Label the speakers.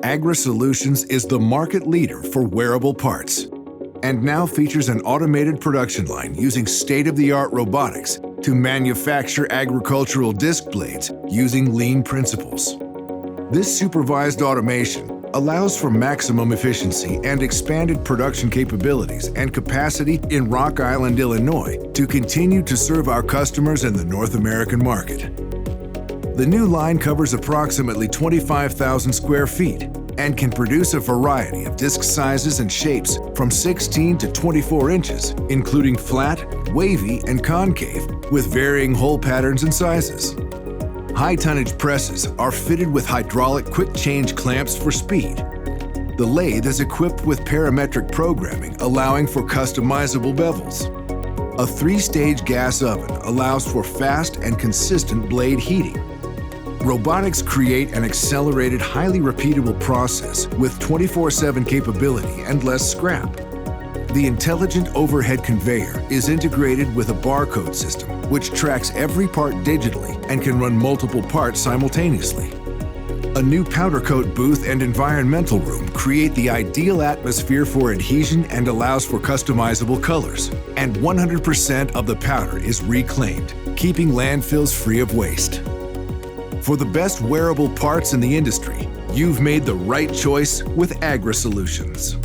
Speaker 1: Agrisolutions is the market leader for wearable parts and now features an automated production line using state-of-the-art robotics to manufacture agricultural disc blades using lean principles. This supervised automation allows for maximum efficiency and expanded production capabilities and capacity in Rock Island, Illinois, to continue to serve our customers in the North American market. The new line covers approximately 25,000 square feet and can produce a variety of disc sizes and shapes from 16 to 24 inches, including flat, wavy, and concave, with varying hole patterns and sizes. High-tonnage presses are fitted with hydraulic quick-change clamps for speed. The lathe is equipped with parametric programming, allowing for customizable bevels. A 3-stage gas oven allows for fast and consistent blade heating. Robotics create an accelerated, highly repeatable process with 24/7 capability and less scrap. The intelligent overhead conveyor is integrated with a barcode system, which tracks every part digitally and can run multiple parts simultaneously. A new powder coat booth and environmental room create the ideal atmosphere for adhesion and allows for customizable colors. And 100% of the powder is reclaimed, keeping landfills free of waste. For the best wearable parts in the industry, you've made the right choice with Agrisolutions.